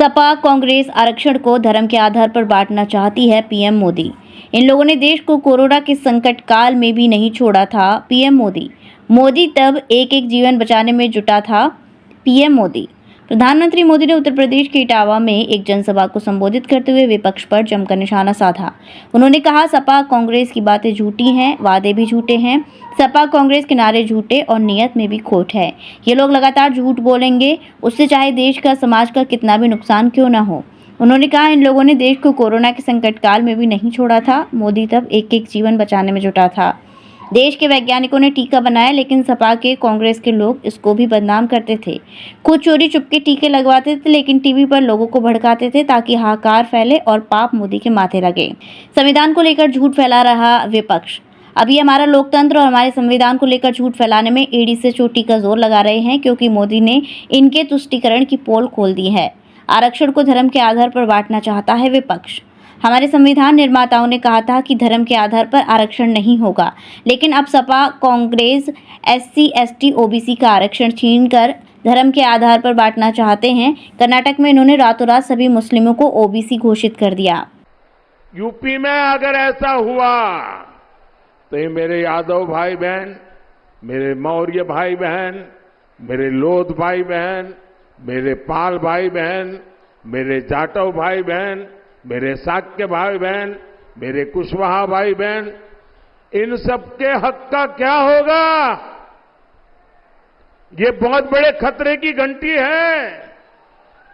सपा कांग्रेस आरक्षण को धर्म के आधार पर बांटना चाहती है, पीएम मोदी। इन लोगों ने देश को कोरोना के संकट काल में भी नहीं छोड़ा था, पीएम मोदी। मोदी तब एक एक जीवन बचाने में जुटा था, पीएम मोदी। प्रधानमंत्री मोदी ने उत्तर प्रदेश के इटावा में एक जनसभा को संबोधित करते हुए विपक्ष पर जमकर निशाना साधा। उन्होंने कहा, सपा कांग्रेस की बातें झूठी हैं, वादे भी झूठे हैं। सपा कांग्रेस के नारे झूठे और नियत में भी खोट है। ये लोग लगातार झूठ बोलेंगे, उससे चाहे देश का, समाज का कितना भी नुकसान क्यों न हो। उन्होंने कहा, इन लोगों ने देश को कोरोना के संकट काल में भी नहीं छोड़ा था। मोदी तब एक एक जीवन बचाने में जुटा था। देश के वैज्ञानिकों ने टीका बनाया, लेकिन सपा के, कांग्रेस के लोग इसको भी बदनाम करते थे। खुद चोरी चुपके टीके लगवाते थे, लेकिन टीवी पर लोगों को भड़काते थे ताकि हाहाकार फैले और पाप मोदी के माथे लगे। संविधान को लेकर झूठ फैला रहा विपक्ष। अभी हमारा लोकतंत्र और हमारे संविधान को लेकर झूठ फैलाने में एड़ी से चोटी का जोर लगा रहे हैं, क्योंकि मोदी ने इनके तुष्टीकरण की पोल खोल दी है। आरक्षण को धर्म के आधार पर बांटना चाहता है विपक्ष। हमारे संविधान निर्माताओं ने कहा था कि धर्म के आधार पर आरक्षण नहीं होगा, लेकिन अब Sapa Congress SC, ST, OBC का आरक्षण छीनकर धर्म के आधार पर बांटना चाहते हैं। कर्नाटक में इन्होंने रातों रात सभी मुस्लिमों को ओबीसी घोषित कर दिया। यूपी में अगर ऐसा हुआ तो ये मेरे यादव भाई बहन, मेरे मौर्य भाई बहन, मेरे लोध भाई बहन, मेरे पाल भाई बहन, मेरे जाटव भाई बहन, मेरे शाक्य भाई बहन, मेरे कुशवाहा भाई बहन, इन सबके हक का क्या होगा? ये बहुत बड़े खतरे की घंटी है।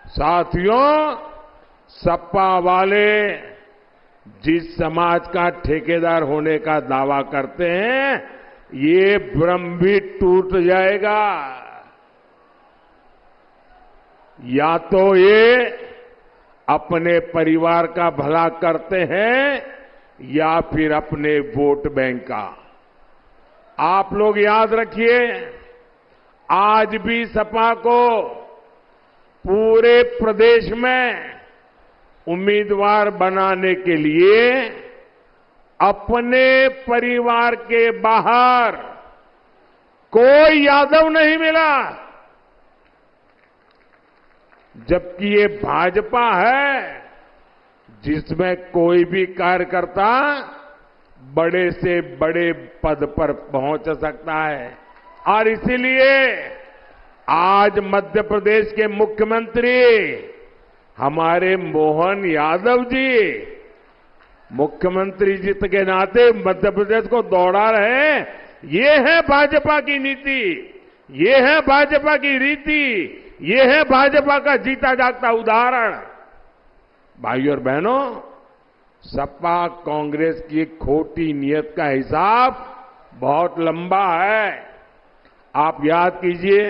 साथियों, सपा वाले जिस समाज का ठेकेदार होने का दावा करते हैं, ये भ्रम भी टूट जाएगा। या तो ये अपने परिवार का भला करते हैं या फिर अपने वोट बैंक का। आप लोग याद रखिए, आज भी सपा को पूरे प्रदेश में उम्मीदवार बनाने के लिए अपने परिवार के बाहर कोई यादव नहीं मिला, जबकि ये भाजपा है जिसमें कोई भी कार्यकर्ता बड़े से बड़े पद पर पहुंच सकता है। और इसीलिए आज मध्य प्रदेश के मुख्यमंत्री हमारे मोहन यादव जी मुख्यमंत्री जी के नाते मध्य प्रदेश को दौड़ा रहे हैं। ये है भाजपा की नीति, ये है भाजपा की रीति, ये है भाजपा का जीता जागता उदाहरण। भाइयों और बहनों, सपा कांग्रेस की खोटी नीयत का हिसाब बहुत लंबा है। आप याद कीजिए,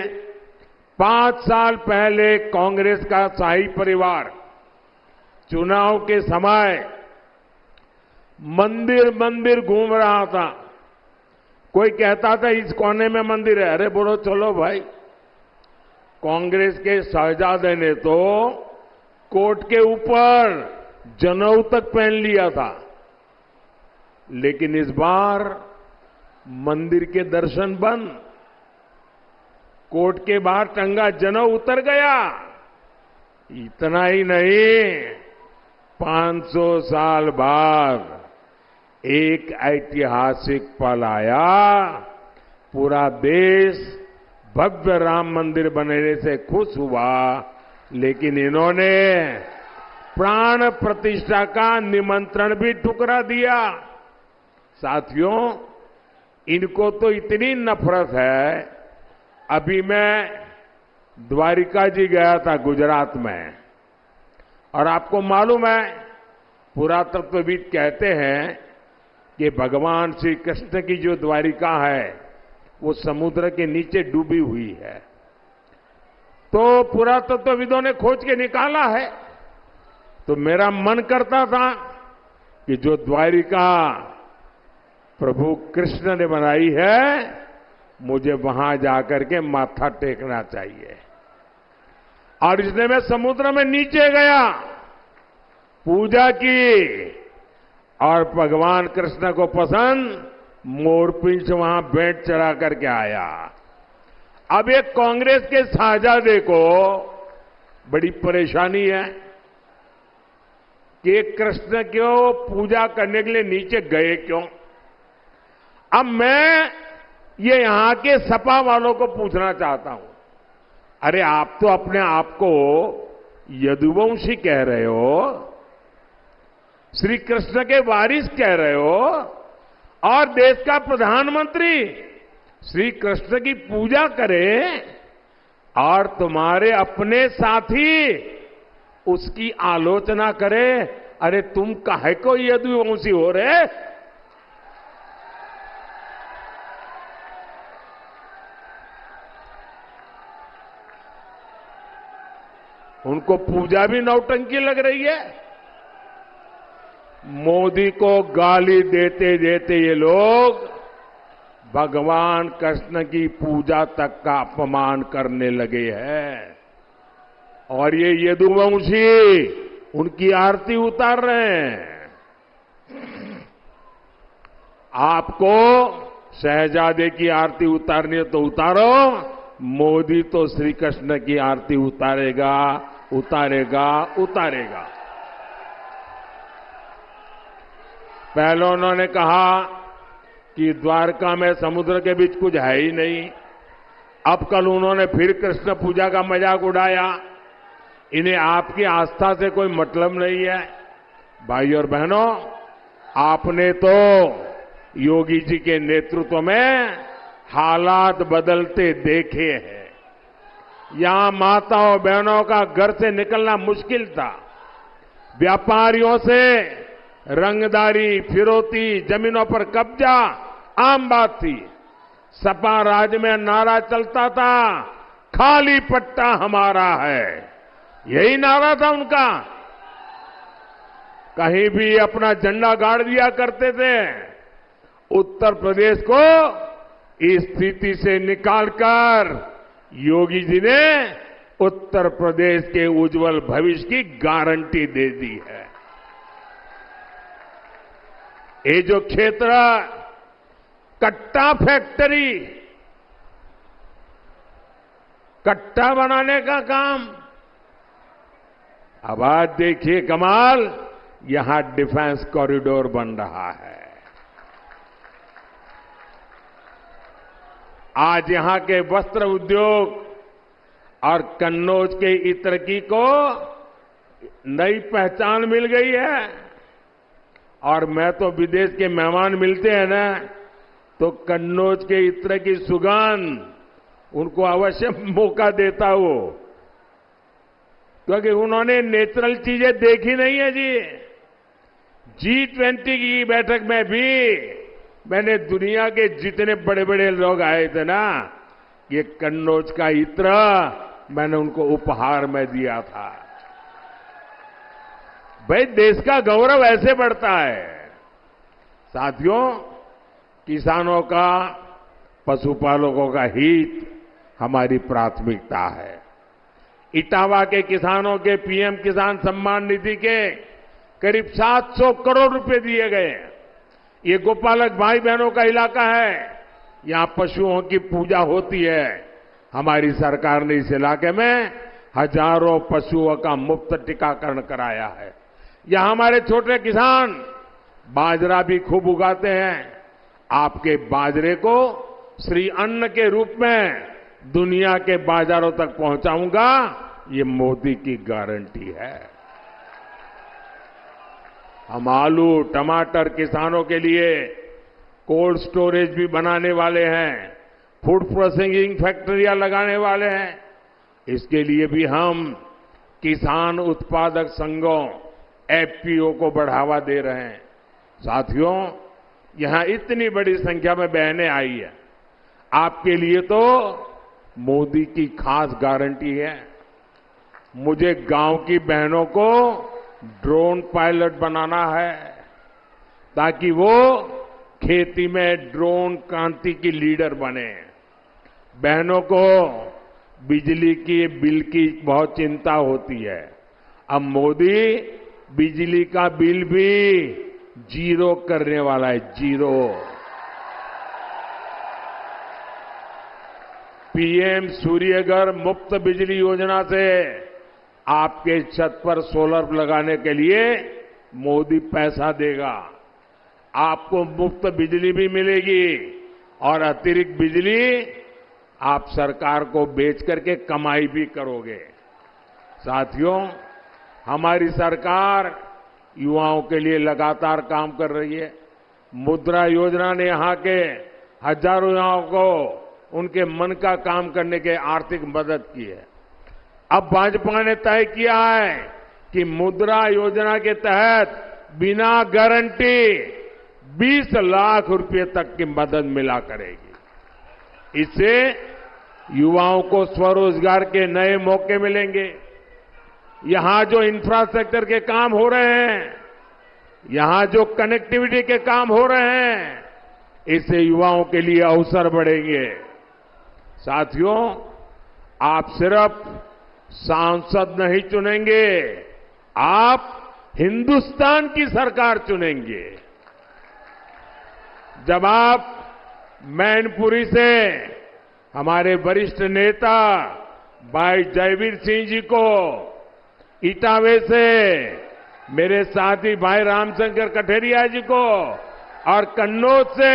5 साल पहले कांग्रेस का शाही परिवार चुनाव के समय मंदिर मंदिर घूम रहा था। कोई कहता था इस कोने में मंदिर है, अरे बोलो चलो भाई। कांग्रेस के शहजादे ने तो कोर्ट के ऊपर जनेऊ तक पहन लिया था, लेकिन इस बार मंदिर के दर्शन बंद, कोर्ट के बाहर टंगा जनेऊ उतर गया। इतना ही नहीं, 500 साल बाद एक ऐतिहासिक पल आया। पूरा देश भव्य राम मंदिर बनने से खुश हुआ, लेकिन इन्होंने प्राण प्रतिष्ठा का निमंत्रण भी ठुकरा दिया। साथियों, इनको तो इतनी नफरत है। अभी मैं द्वारिका जी गया था गुजरात में, और आपको मालूम है, पुरातत्वविद कहते हैं कि भगवान श्री कृष्ण की जो द्वारिका है वो समुद्र के नीचे डूबी हुई है। तो पुरातत्वविदों ने खोज के निकाला है। तो मेरा मन करता था कि जो द्वारिका प्रभु कृष्ण ने बनाई है, मुझे वहां जाकर के माथा टेकना चाहिए। और इसलिए मैं समुद्र में नीचे गया, पूजा की, और भगवान कृष्ण को पसंद मोरपिंच वहां भेंट चढ़ा करके आया। अब एक कांग्रेस के शहजादे को बड़ी परेशानी है कि कृष्ण क्यों पूजा करने के लिए नीचे गए क्यों। अब मैं ये यहां के सपा वालों को पूछना चाहता हूं, अरे आप तो अपने आप को यदुवंशी कह रहे हो, श्री कृष्ण के वारिस कह रहे हो, और देश का प्रधानमंत्री श्री कृष्ण की पूजा करे और तुम्हारे अपने साथी उसकी आलोचना करे। अरे तुम काहे को यदुवंशी हो रहे। उनको पूजा भी नौटंकी लग रही है। मोदी को गाली देते देते ये लोग भगवान कृष्ण की पूजा तक का अपमान करने लगे हैं, और ये यदुवंशी उनकी आरती उतार रहे हैं। आपको शहजादे की आरती उतारनी है तो उतारो, मोदी तो श्री कृष्ण की आरती उतारेगा उतारेगा उतारेगा। पहले उन्होंने कहा कि द्वारका में समुद्र के बीच कुछ है ही नहीं। अब कल उन्होंने फिर कृष्ण पूजा का मजाक उड़ाया। इन्हें आपकी आस्था से कोई मतलब नहीं है। भाई और बहनों, आपने तो योगी जी के नेतृत्व में हालात बदलते देखे हैं। यहां माताओं बहनों का घर से निकलना मुश्किल था। व्यापारियों से रंगदारी, फिरौती, जमीनों पर कब्जा आम बात थी। सपा राज में नारा चलता था, खाली पट्टा हमारा है। यही नारा था उनका। कहीं भी अपना झंडा गाड़ दिया करते थे। उत्तर प्रदेश को इस स्थिति से निकालकर योगी जी ने उत्तर प्रदेश के उज्जवल भविष्य की गारंटी दे दी है। ये जो क्षेत्र कट्टा फैक्ट्री, कट्टा बनाने का काम, अब आज देखिए कमाल, यहां डिफेंस कॉरिडोर बन रहा है। आज यहां के वस्त्र उद्योग और कन्नौज के इत्रकी को नई पहचान मिल गई है। और मैं तो विदेश के मेहमान मिलते हैं ना, तो कन्नौज के इत्र की सुगंध उनको अवश्य मौका देता हूं, क्योंकि उन्होंने नेचुरल चीजें देखी नहीं है जी। G20 की बैठक में भी मैंने दुनिया के जितने बड़े बड़े लोग आए थे ना, ये कन्नौज का इत्र मैंने उनको उपहार में दिया था। भाई देश का गौरव ऐसे बढ़ता है। साथियों, किसानों का, पशुपालकों का हित हमारी प्राथमिकता है। इटावा के किसानों के पीएम किसान सम्मान निधि के करीब 700 करोड़ रुपए दिए गए। ये गोपालक भाई बहनों का इलाका है। यहां पशुओं की पूजा होती है। हमारी सरकार ने इस इलाके में हजारों पशुओं का मुफ्त टीकाकरण कराया है। यहां हमारे छोटे किसान बाजरा भी खूब उगाते हैं। आपके बाजरे को श्री अन्न के रूप में दुनिया के बाजारों तक पहुंचाऊंगा, ये मोदी की गारंटी है। हम आलू, टमाटर किसानों के लिए कोल्ड स्टोरेज भी बनाने वाले हैं, फूड प्रोसेसिंग फैक्ट्रियां लगाने वाले हैं। इसके लिए भी हम किसान उत्पादक संघों, एफपीओ को बढ़ावा दे रहे हैं। साथियों, यहां इतनी बड़ी संख्या में बहनें आई है, आपके लिए तो मोदी की खास गारंटी है। मुझे गांव की बहनों को ड्रोन पायलट बनाना है, ताकि वो खेती में ड्रोन क्रांति की लीडर बने। बहनों को बिजली की बिल की बहुत चिंता होती है। अब मोदी बिजली का बिल भी जीरो करने वाला है, जीरो। पीएम सूर्यघर मुफ्त बिजली योजना से आपके छत पर सोलर लगाने के लिए मोदी पैसा देगा। आपको मुफ्त बिजली भी मिलेगी और अतिरिक्त बिजली आप सरकार को बेच करके कमाई भी करोगे। साथियों, हमारी सरकार युवाओं के लिए लगातार काम कर रही है। मुद्रा योजना ने यहां के हजारों युवाओं को उनके मन का काम करने के आर्थिक मदद की है। अब भाजपा ने तय किया है कि मुद्रा योजना के तहत बिना गारंटी 20 लाख रुपए तक की मदद मिला करेगी। इससे युवाओं को स्वरोजगार के नए मौके मिलेंगे। यहां जो इंफ्रास्ट्रक्चर के काम हो रहे हैं, यहां जो कनेक्टिविटी के काम हो रहे हैं, इससे युवाओं के लिए अवसर बढ़ेंगे। साथियों, आप सिर्फ सांसद नहीं चुनेंगे, आप हिंदुस्तान की सरकार चुनेंगे। जब आप मैनपुरी से हमारे वरिष्ठ नेता भाई जयवीर सिंह जी को, इटावे से मेरे साथी भाई रामशंकर कठेरिया जी को और कन्नौज से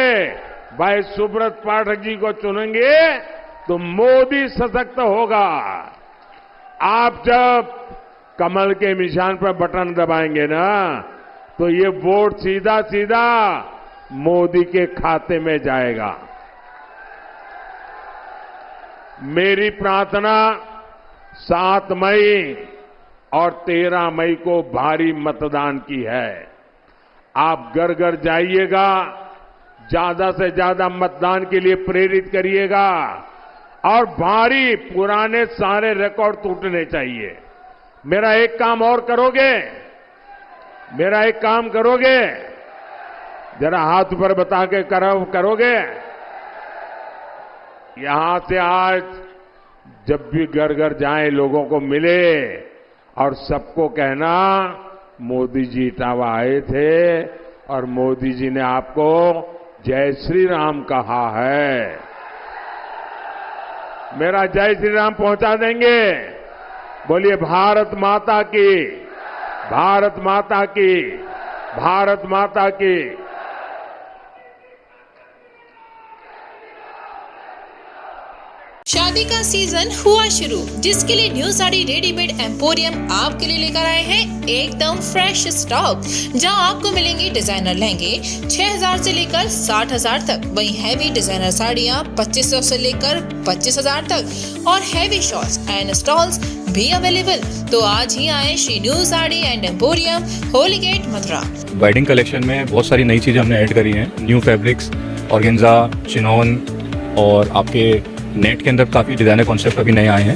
भाई सुब्रत पाठक जी को चुनेंगे तो मोदी सशक्त होगा। आप जब कमल के निशान पर बटन दबाएंगे ना, तो ये वोट सीधा सीधा मोदी के खाते में जाएगा। मेरी प्रार्थना 7 मई और 13 मई को भारी मतदान की है। आप घर घर जाइएगा, ज्यादा से ज्यादा मतदान के लिए प्रेरित करिएगा और भारी पुराने सारे रिकॉर्ड टूटने चाहिए। मेरा एक काम और करोगे? मेरा एक काम करोगे? जरा हाथ ऊपर बता के करोगे? यहां से आज जब भी घर घर जाएं, लोगों को मिले और सबको कहना मोदी जी इटावा आए थे और मोदी जी ने आपको जय श्री राम कहा है। मेरा जय श्री राम पहुंचा देंगे? बोलिए भारत माता की, भारत माता की, भारत माता की। शादी का सीजन हुआ शुरू, जिसके लिए न्यू साड़ी रेडीमेड एम्पोरियम आपके लिए लेकर आए हैं एकदम फ्रेश स्टॉक, जहां आपको मिलेंगे डिजाइनर लहंगे 6000 से लेकर 60000 तक, वहीं हैवी डिजाइनर साड़ियां 2500 से लेकर 25000 तक और हैवी शॉर्ट्स एंड स्टॉल्स भी अवेलेबल। तो आज ही आए Shri New sari and Emporium, Holi Gate, Mathura. Wedding collection में बहुत सारी नई चीजें हमने ऐड करी हैं। न्यू फैब्रिक्स, ऑर्गेन्जा, चिनोन और आपके नेट के अंदर काफी डिजाइनर कॉन्सेप्ट अभी नए आए हैं।